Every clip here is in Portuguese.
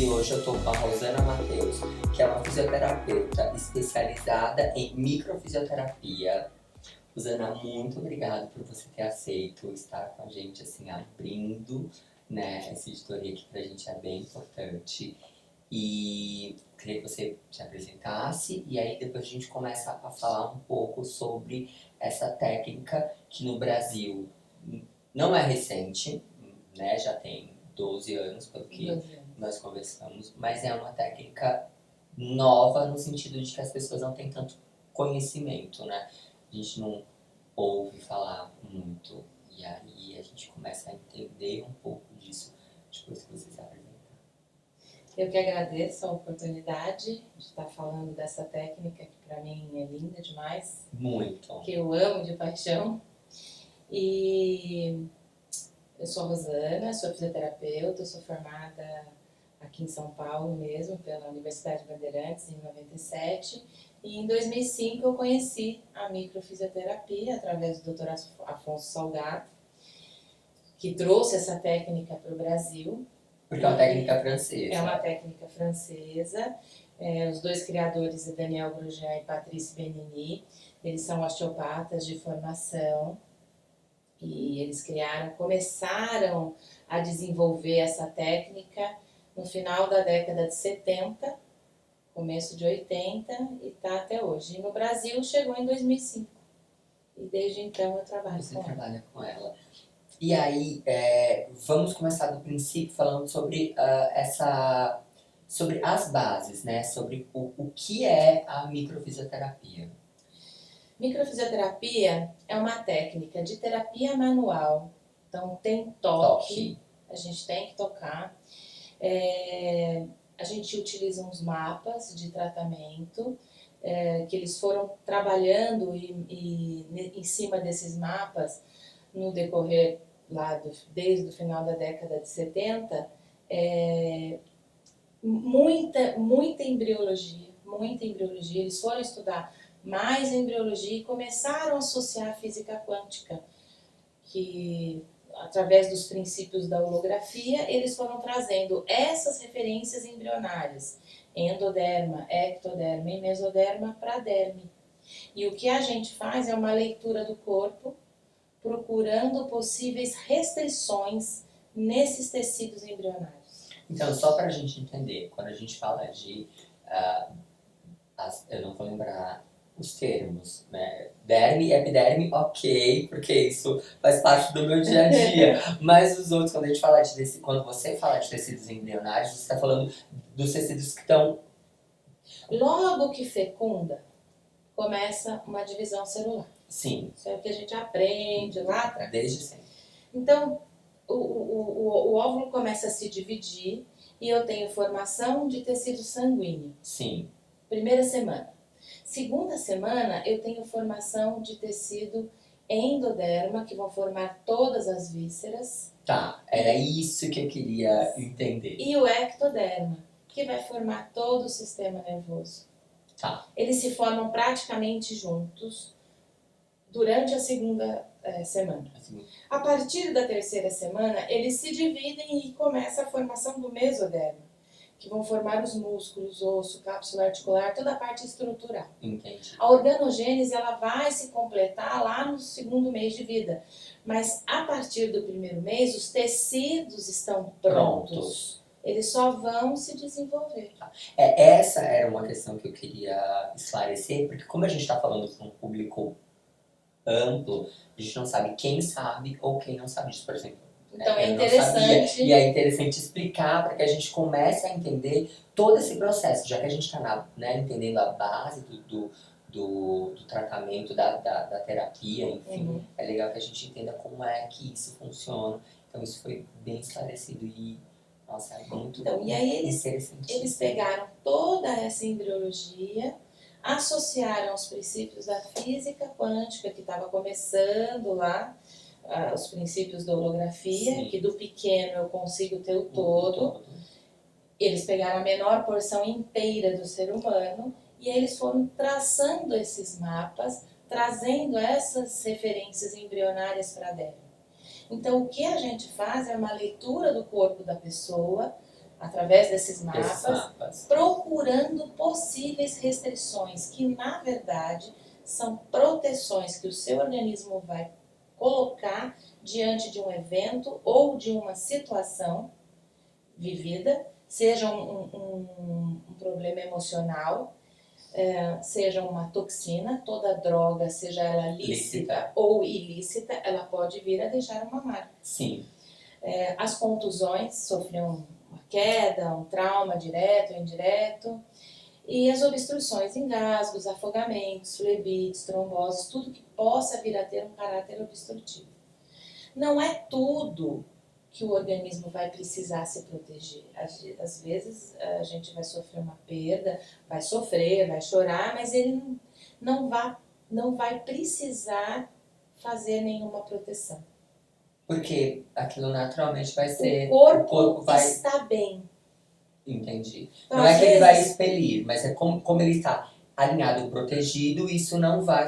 e hoje eu estou com a Rosana Matheus, que é uma fisioterapeuta especializada em microfisioterapia. Rosana, muito obrigada por você ter aceito estar com a gente, assim, abrindo, né, essa editoria que pra gente é bem importante. E queria que você se apresentasse e aí depois a gente começa a falar um pouco sobre essa técnica que no Brasil não é recente, né? Já tem 12 anos, pelo que nós conversamos, mas é uma técnica nova no sentido de que as pessoas não têm tanto conhecimento, né? A gente não ouve falar muito e aí a gente começa a entender um pouco disso depois que você se apresentar. Eu que agradeço a oportunidade de estar falando dessa técnica que para mim é linda demais. Muito. Que eu amo de paixão. E eu sou a Rosana, sou fisioterapeuta, sou formada aqui em São Paulo mesmo, pela Universidade Bandeirantes, em 97. E em 2005 eu conheci a microfisioterapia através do Dr. Afonso Salgado, que trouxe essa técnica para o Brasil. Porque é uma técnica francesa. É uma técnica francesa. Os dois criadores, Daniel Grosjean e Patrice Benini, eles são osteopatas de formação. E eles começaram a desenvolver essa técnica no final da década de 70, começo de 80 e está até hoje. E no Brasil chegou em 2005. E desde então eu trabalho Você com ela. trabalha com ela. E aí, vamos começar do princípio falando sobre sobre as bases, né? Sobre o que é a microfisioterapia. Microfisioterapia é uma técnica de terapia manual. Então tem toque. A gente tem que tocar. A gente utiliza uns mapas de tratamento que eles foram trabalhando e em cima desses mapas no decorrer lá desde o final da década de 70, muita embriologia. Eles foram estudar mais embriologia e começaram a associar a física quântica, que através dos princípios da holografia, eles foram trazendo essas referências embrionárias, endoderma, ectoderma e mesoderma para a derme. E o que a gente faz é uma leitura do corpo, procurando possíveis restrições nesses tecidos embrionários. Então, só para a gente entender, quando a gente fala de... eu não vou lembrar os termos, né? Derme e epiderme, ok, porque isso faz parte do meu dia a dia. Mas os outros, quando a gente fala quando você fala de tecidos embrionários, você está falando dos tecidos que estão... Logo que fecunda, começa uma divisão celular. Sim. Isso é o que a gente aprende lá atrás. Desde sempre. Então, o óvulo começa a se dividir e eu tenho formação de tecido sanguíneo. Sim. Primeira semana. Segunda semana, eu tenho formação de tecido endoderma, que vão formar todas as vísceras. Tá, era isso que eu queria entender. E o ectoderma, que vai formar todo o sistema nervoso. Tá. Eles se formam praticamente juntos durante a segunda semana. A partir da terceira semana, eles se dividem e começa a formação do mesoderma, que vão formar os músculos, osso, cápsula articular, toda a parte estrutural. Entendi. A organogênese ela vai se completar lá no segundo mês de vida, mas a partir do primeiro mês os tecidos estão prontos. Eles só vão se desenvolver. Essa era uma questão que eu queria esclarecer, porque como a gente está falando com um público amplo, a gente não sabe quem sabe ou quem não sabe disso, por exemplo. Então é interessante. E é interessante explicar para que a gente comece a entender todo esse processo, já que a gente está entendendo a base do tratamento, da terapia, enfim. Uhum. É legal que a gente entenda como é que isso funciona. Então isso foi bem esclarecido e, nossa, é muito então, e aí interessante. Eles pegaram toda essa embriologia, associaram os princípios da física quântica, que estava começando lá, os princípios da holografia, Sim. que do pequeno eu consigo ter o todo. Eles pegaram a menor porção inteira do ser humano e eles foram traçando esses mapas, trazendo essas referências embrionárias para a derme. Então, o que a gente faz é uma leitura do corpo da pessoa através desses Esses mapas, mapas. procurando possíveis restrições, que na verdade são proteções que o seu organismo vai colocar diante de um evento ou de uma situação vivida, seja um problema emocional, seja uma toxina, toda droga, seja ela lícita ou ilícita, ela pode vir a deixar uma marca. Sim. As contusões, sofrer uma queda, um trauma direto ou indireto, e as obstruções, engasgos, afogamentos, flebites, tromboses, tudo que possa vir a ter um caráter obstrutivo. Não é tudo que o organismo vai precisar se proteger. Às vezes a gente vai sofrer uma perda, vai sofrer, vai chorar, mas ele não vai precisar fazer nenhuma proteção. Porque aquilo naturalmente vai ser... O corpo vai... está bem. Entendi. Então, não é que ele vai vezes... expelir, mas é como ele está alinhado e protegido, isso não vai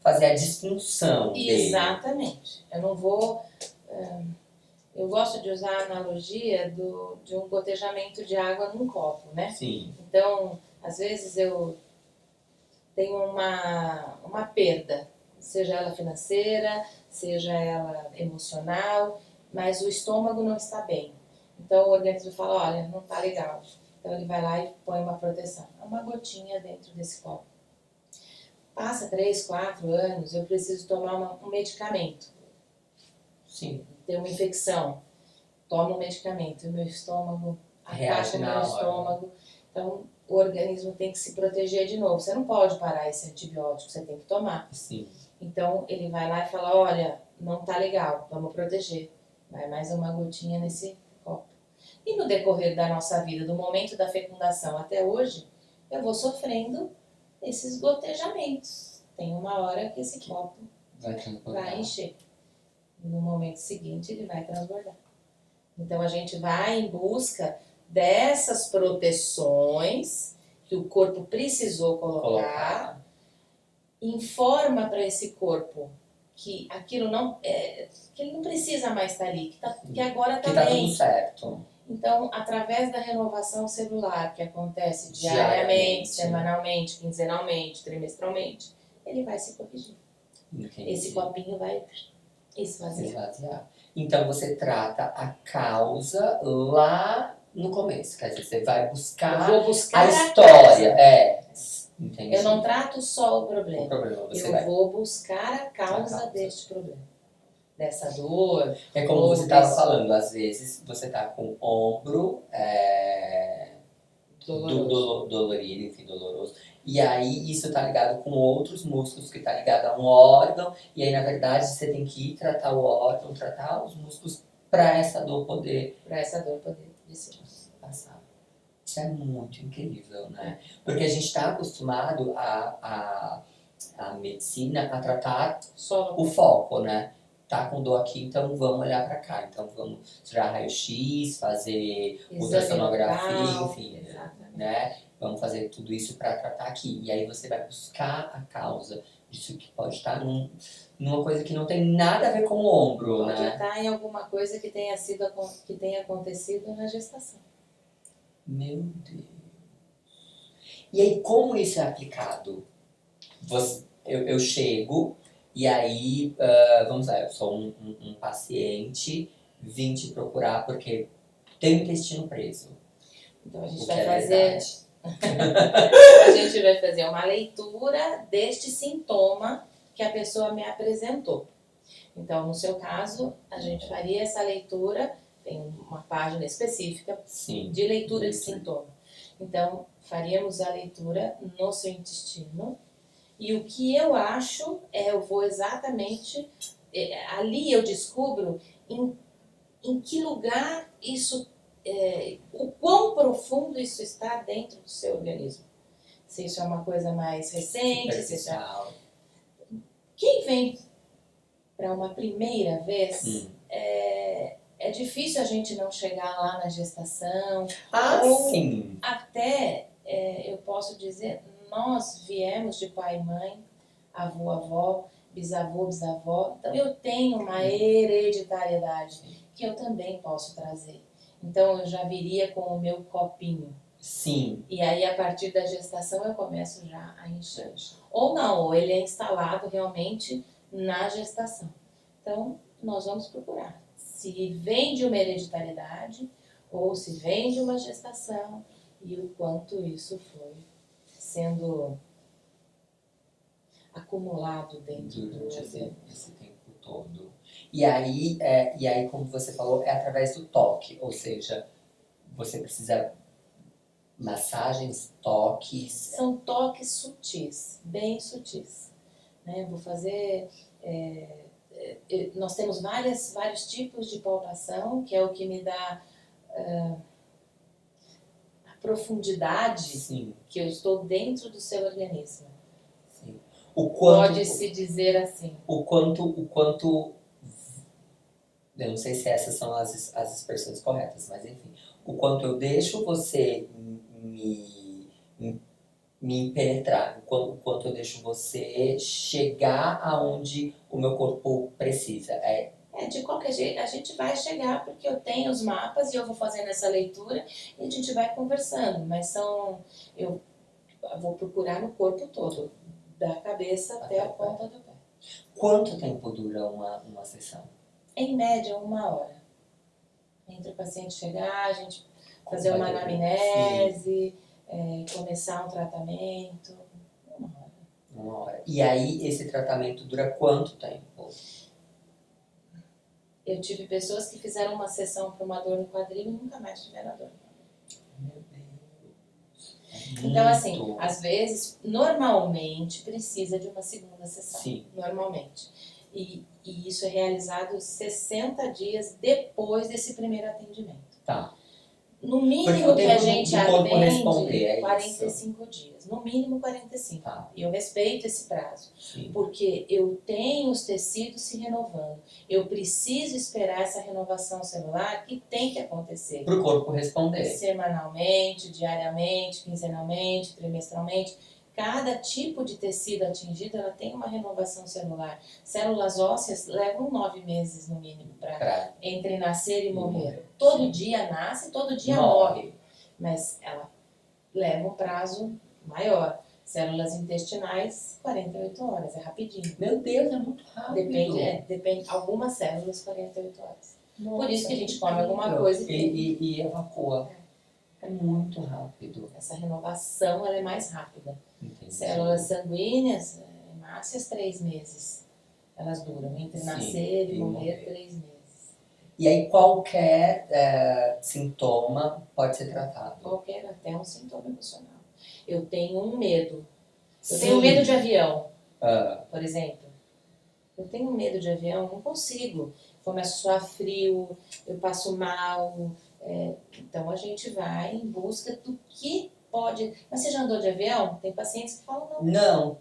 fazer a disfunção dele. Exatamente. Eu não vou... Eu gosto de usar a analogia de um gotejamento de água num copo, né? Sim. Então, às vezes eu tenho uma perda, seja ela financeira, seja ela emocional, mas o estômago não está bem. Então o organismo fala, olha, não está legal. Então ele vai lá e põe uma proteção. É uma gotinha dentro desse copo. Passa 3, 4 anos, eu preciso tomar um medicamento. Sim. Tem uma infecção, tomo um medicamento, e o meu estômago ataca o meu estômago. Então, o organismo tem que se proteger de novo. Você não pode parar esse antibiótico, você tem que tomar. Sim. Então, ele vai lá e fala, olha, não tá legal, vamos proteger. Vai mais uma gotinha nesse copo. E no decorrer da nossa vida, do momento da fecundação até hoje, eu vou sofrendo esses gotejamentos. Tem uma hora que esse copo vai encher. No momento seguinte ele vai transbordar. Então a gente vai em busca dessas proteções que o corpo precisou colocar. Informa para esse corpo que aquilo não que ele não precisa mais estar ali, que agora está bem. Que tá tudo certo. Então, através da renovação celular que acontece diariamente, semanalmente, quinzenalmente, trimestralmente, ele vai se corrigir. Entendi. Esse copinho vai esvaziar. Então você trata a causa lá no começo, quer dizer, você vai buscar, a história. Entendi. Eu não trato só o problema. Eu vou buscar a causa deste problema. Dessa dor. É como você estava falando, às vezes você tá com o ombro dolorido, enfim, doloroso. E aí isso tá ligado com outros músculos que tá ligado a um órgão. E aí, na verdade, você tem que ir tratar o órgão, tratar os músculos para essa dor poder passar. Isso é muito incrível, né? Porque a gente está acostumado a medicina a tratar só o foco, né? Tá com dor aqui, então vamos olhar para cá. Então vamos tirar raio-x, fazer ultrassonografia, enfim, né? Vamos fazer tudo isso para tratar aqui. E aí você vai buscar a causa disso que pode estar numa coisa que não tem nada a ver com o ombro, né? Pode estar em alguma coisa que tenha acontecido na gestação. Meu Deus. E aí, como isso é aplicado? Eu chego e aí, vamos lá, eu sou um paciente, vim te procurar porque tem o intestino preso. Então a gente vai fazer... A gente vai fazer uma leitura deste sintoma que a pessoa me apresentou. Então, no seu caso, a gente faria essa leitura, tem uma página específica de leitura de sintoma. Então, faríamos a leitura no seu intestino e o que eu acho eu vou exatamente, ali eu descubro em que lugar isso, o quão profundo isso está dentro do seu organismo. Se isso é uma coisa mais recente, se isso Quem vem para uma primeira vez, é difícil a gente não chegar lá na gestação. Sim. Até, eu posso dizer, nós viemos de pai e mãe, avô, avó, bisavô, bisavó. Então eu tenho uma hereditariedade que eu também posso trazer. Então eu já viria com o meu copinho. Sim. E aí a partir da gestação eu começo já a encher. Ou não, ou ele é instalado realmente na gestação. Então nós vamos procurar se vem de uma hereditariedade ou se vem de uma gestação e o quanto isso foi sendo acumulado dentro do Durante organismo. esse tempo todo. E aí, como você falou, é através do toque, ou seja, você precisa massagens, toques. São toques sutis, bem sutis. Né? Vou fazer. Nós temos vários tipos de palpação, que é o que me dá a profundidade Sim. que eu estou dentro do seu organismo. Sim. Pode-se dizer assim. O quanto. Eu não sei se essas são as expressões corretas, mas enfim. O quanto eu deixo você me penetrar, o quanto eu deixo você chegar aonde o meu corpo precisa. De qualquer jeito, a gente vai chegar porque eu tenho os mapas e eu vou fazendo essa leitura e a gente vai conversando, mas eu vou procurar no corpo todo, da cabeça até a ponta do pé. Quanto tempo dura uma sessão? Em média, 1 hora. Entre o paciente chegar, a gente fazer uma anamnese, começar um tratamento. 1 hora. 1 hora. E aí, esse tratamento dura quanto tempo? Eu tive pessoas que fizeram uma sessão para uma dor no quadril e nunca mais tiveram dor. Meu Deus. Então, assim, às vezes, normalmente, precisa de uma segunda sessão. Sim. Normalmente. E isso é realizado 60 dias depois desse primeiro atendimento. Tá. No mínimo que a gente atende, 45 dias. No mínimo 45. Tá. E eu respeito esse prazo. Sim. Porque eu tenho os tecidos se renovando. Eu preciso esperar essa renovação celular que tem que acontecer. Para o corpo responder. Semanalmente, diariamente, quinzenalmente, trimestralmente. Cada tipo de tecido atingido, ela tem uma renovação celular. Células ósseas levam 9 meses no mínimo entre nascer e morrer. Todo dia nasce, todo dia morre. Mas ela leva um prazo maior. Células intestinais, 48 horas, é rapidinho. Meu Deus, é muito rápido. Depende, algumas células, 48 horas. Nossa, por isso que a gente come alguma coisa e evacua. É muito rápido. Essa renovação ela é mais rápida. Entendi. Células sanguíneas, hemácias, 3 meses. Elas duram entre nascer e morrer 3 meses. E aí qualquer sintoma pode ser tratado? Qualquer, até um sintoma emocional. Eu tenho um medo. Eu tenho medo de avião, por exemplo. Eu tenho medo de avião, não consigo. Começo a suar frio, eu passo mal. Então a gente vai em busca do que pode. Mas você já andou de avião? Tem pacientes que falam não.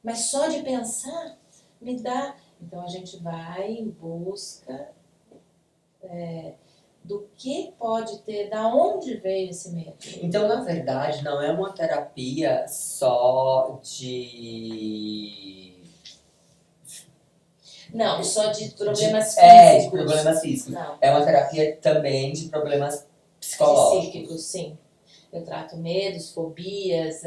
Mas só de pensar me dá. Então a gente vai em busca do que pode ter, da onde veio esse medo. Então, na verdade, não é uma terapia só de... Não, só de problemas físicos. De problemas físicos. Não. É uma terapia também de problemas psicológicos. Psíquicos, sim. Eu trato medos, fobias,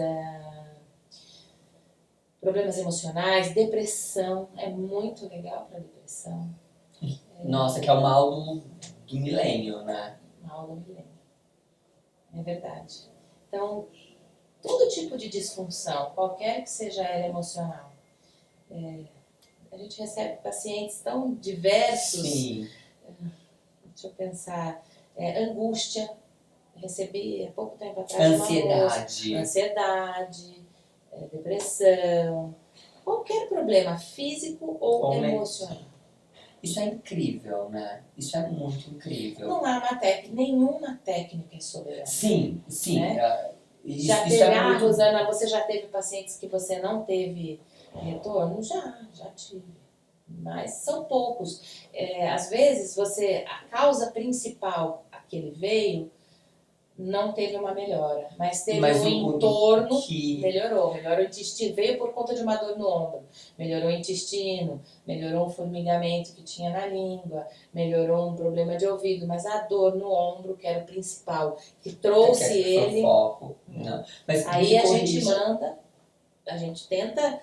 problemas emocionais, depressão. É muito legal para depressão. Nossa, que é o mal do milênio, né? Mal do milênio. É verdade. Então, todo tipo de disfunção, qualquer que seja ela emocional, a gente recebe pacientes tão diversos. Sim. Deixa eu pensar. Angústia. Recebi há pouco tempo atrás ansiedade, depressão, qualquer problema físico ou emocional. Isso é incrível, né? Isso é muito incrível. Não há nenhuma técnica é soberana. Sim. Né? Já teve, Rosana, você já teve pacientes que você não teve retorno? Já tive. Mas são poucos. Às vezes, a causa principal a que ele veio não teve uma melhora, mas teve Mas um o entorno, que... melhorou o intestino, veio por conta de uma dor no ombro, melhorou o intestino, melhorou um formigamento que tinha na língua, melhorou um problema de ouvido, mas a dor no ombro, que era o principal, que trouxe que foi o ele, foco. Não. Mas aí me a gente corrija. manda, a gente tenta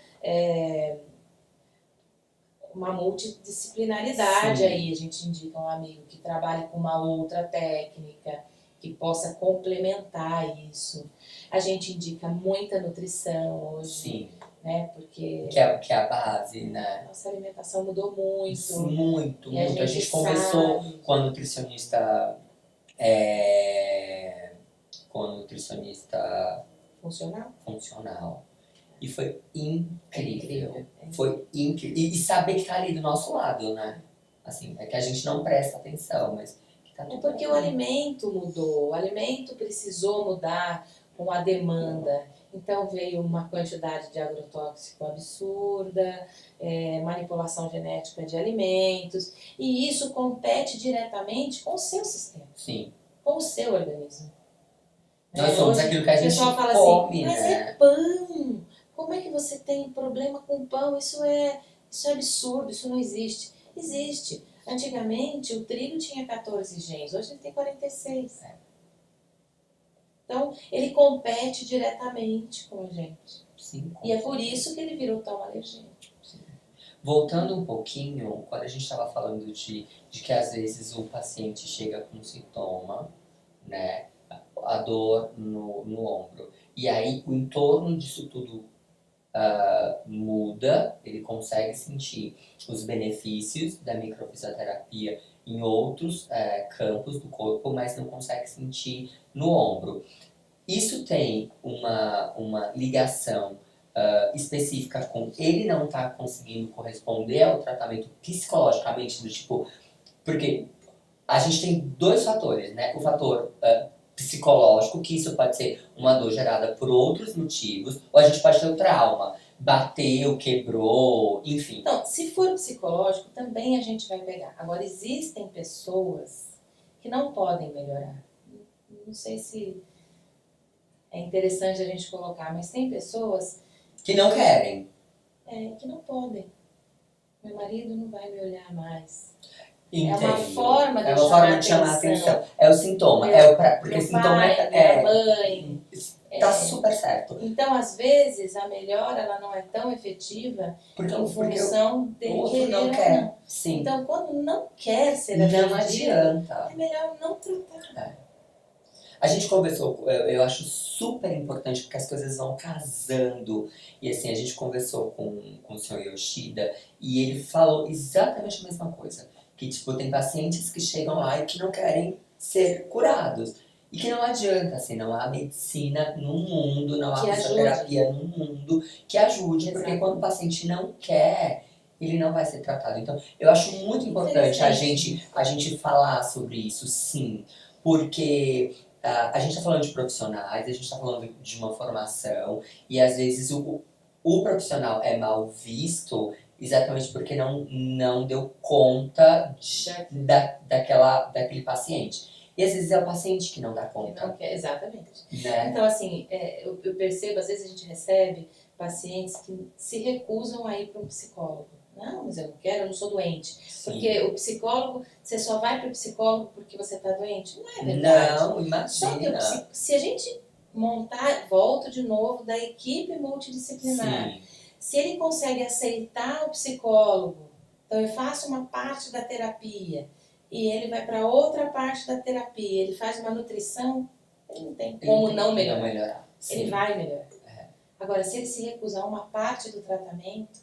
uma multidisciplinaridade. Sim. Aí a gente indica um amigo que trabalhe com uma outra técnica, que possa complementar isso. A gente indica muita nutrição hoje, Sim. né? Porque Que é a base, né? nossa alimentação mudou muito. Muito, E muito. A gente conversou sabe. com a nutricionista... com a nutricionista funcional. E foi incrível. Foi incrível. E saber que tá ali do nosso lado, né? Assim, é que a gente não presta atenção, mas que tá tudo porque bem. o alimento mudou, o alimento precisou mudar com a demanda. Então veio uma quantidade de agrotóxico absurda, manipulação genética de alimentos, e isso compete diretamente com o seu sistema, Sim. com o seu organismo. Nós somos Hoje, aquilo que a gente pessoal fala come, assim, mas né? é pão, como é que você tem problema com pão? Isso é absurdo, isso não existe. Existe. Antigamente o trigo tinha 14 genes, hoje ele tem 46. Então ele compete diretamente com a gente. Sim, E é por isso que ele virou tão alergênico. Voltando um pouquinho, quando a gente estava falando de que às vezes o paciente chega com um sintoma, né? A dor no ombro. E aí o entorno disso tudo muda, ele consegue sentir os benefícios da microfisioterapia em outros campos do corpo, mas não consegue sentir no ombro. Isso tem uma ligação específica com ele não estar conseguindo corresponder ao tratamento psicologicamente, do tipo... Porque a gente tem dois fatores, né? O fator psicológico, que isso pode ser uma dor gerada por outros motivos, ou a gente pode ter o trauma, bateu, quebrou, enfim. Então, se for psicológico, também a gente vai pegar. Agora, existem pessoas que não podem melhorar. Não sei se é interessante a gente colocar, mas tem pessoas que não querem. Que não podem. Meu marido não vai me olhar mais. Entendo. É uma forma de chamar atenção. É o sintoma. Porque meu sintoma pai, minha mãe. Tá super certo. Então, às vezes, a melhora ela não é tão efetiva em função dele o outro querer não ou quer. não. Sim. Então, quando não quer ser atendido, não adianta. É melhor não tratar. A gente conversou, eu acho super importante porque as coisas vão casando. E assim, a gente conversou com o senhor Yoshida e ele falou exatamente a mesma coisa. Que tipo, tem pacientes que chegam lá e que não querem ser curados. E que não adianta, assim, não há medicina no mundo, não há fisioterapia no mundo que ajude. Exato. Porque quando o paciente não quer, ele não vai ser tratado. Então, eu acho muito importante a gente falar sobre isso, sim. Porque... a gente está falando de profissionais, a gente está falando de uma formação e às vezes o profissional é mal visto exatamente porque não deu conta daquele paciente. E às vezes é o paciente que não dá conta. Não quer, exatamente. Né? Então, assim, eu percebo, às vezes a gente recebe pacientes que se recusam a ir para um psicólogo. Não, mas eu não quero, eu não sou doente. Sim. Porque o psicólogo, você só vai para o psicólogo porque você está doente. Não é verdade. Não, imagina. Só que se a gente volto de novo da equipe multidisciplinar. Sim. Se ele consegue aceitar o psicólogo, então eu faço uma parte da terapia e ele vai para outra parte da terapia, ele faz uma nutrição, ele não tem como não melhorar. Ele vai melhorar. Agora, se ele se recusar uma parte do tratamento...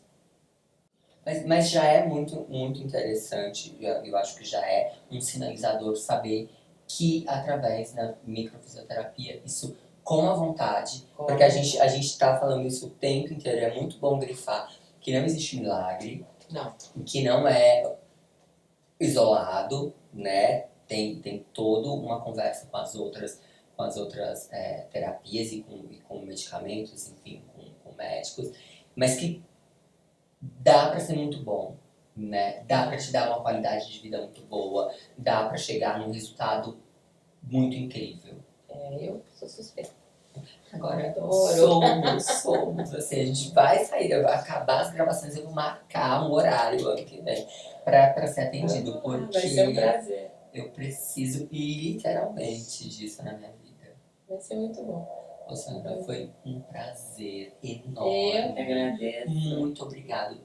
Mas já é muito, muito interessante, eu acho que já é um sinalizador saber que através da microfisioterapia, isso com a vontade, porque a gente está falando isso o tempo inteiro, é muito bom grifar que não existe milagre, que não é isolado, né? Tem toda uma conversa com as outras terapias e com medicamentos, enfim, com médicos, mas que dá para ser muito bom, né? Dá para te dar uma qualidade de vida muito boa, dá para chegar num resultado muito incrível. Eu sou suspeita. Agora, Adoro. somos, assim, a gente vai sair, vai acabar as gravações, eu vou marcar um horário ano que vem pra ser atendido, Vai ser um porque prazer. eu preciso literalmente disso na minha vida. Vai ser muito bom. Ô, Sandra, foi um prazer Eu que enorme. agradeço. Muito obrigado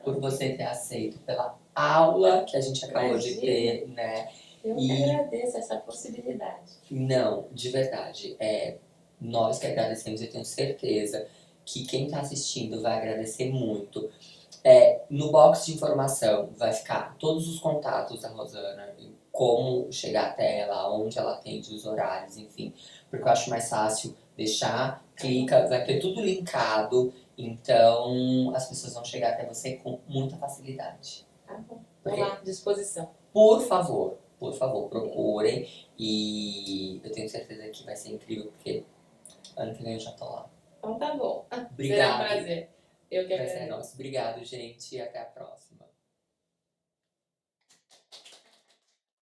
por você ter aceito, pela aula que a gente acabou de ter, né? Eu que agradeço essa possibilidade. Não, de verdade, nós que agradecemos, eu tenho certeza que quem está assistindo vai agradecer muito. No box de informação vai ficar todos os contatos da Rosana, como chegar até ela, onde ela atende, os horários, enfim. Porque eu acho mais fácil deixar, clica, vai ter tudo linkado, então as pessoas vão chegar até você com muita facilidade. Tá bom. Estou lá à disposição. Por favor, procurem e eu tenho certeza que vai ser incrível, porque ano que vem eu já tô lá. Então tá bom. Obrigado. Será um prazer. Eu que Prazer é agradeço. nosso. Obrigado, gente, e até a próxima.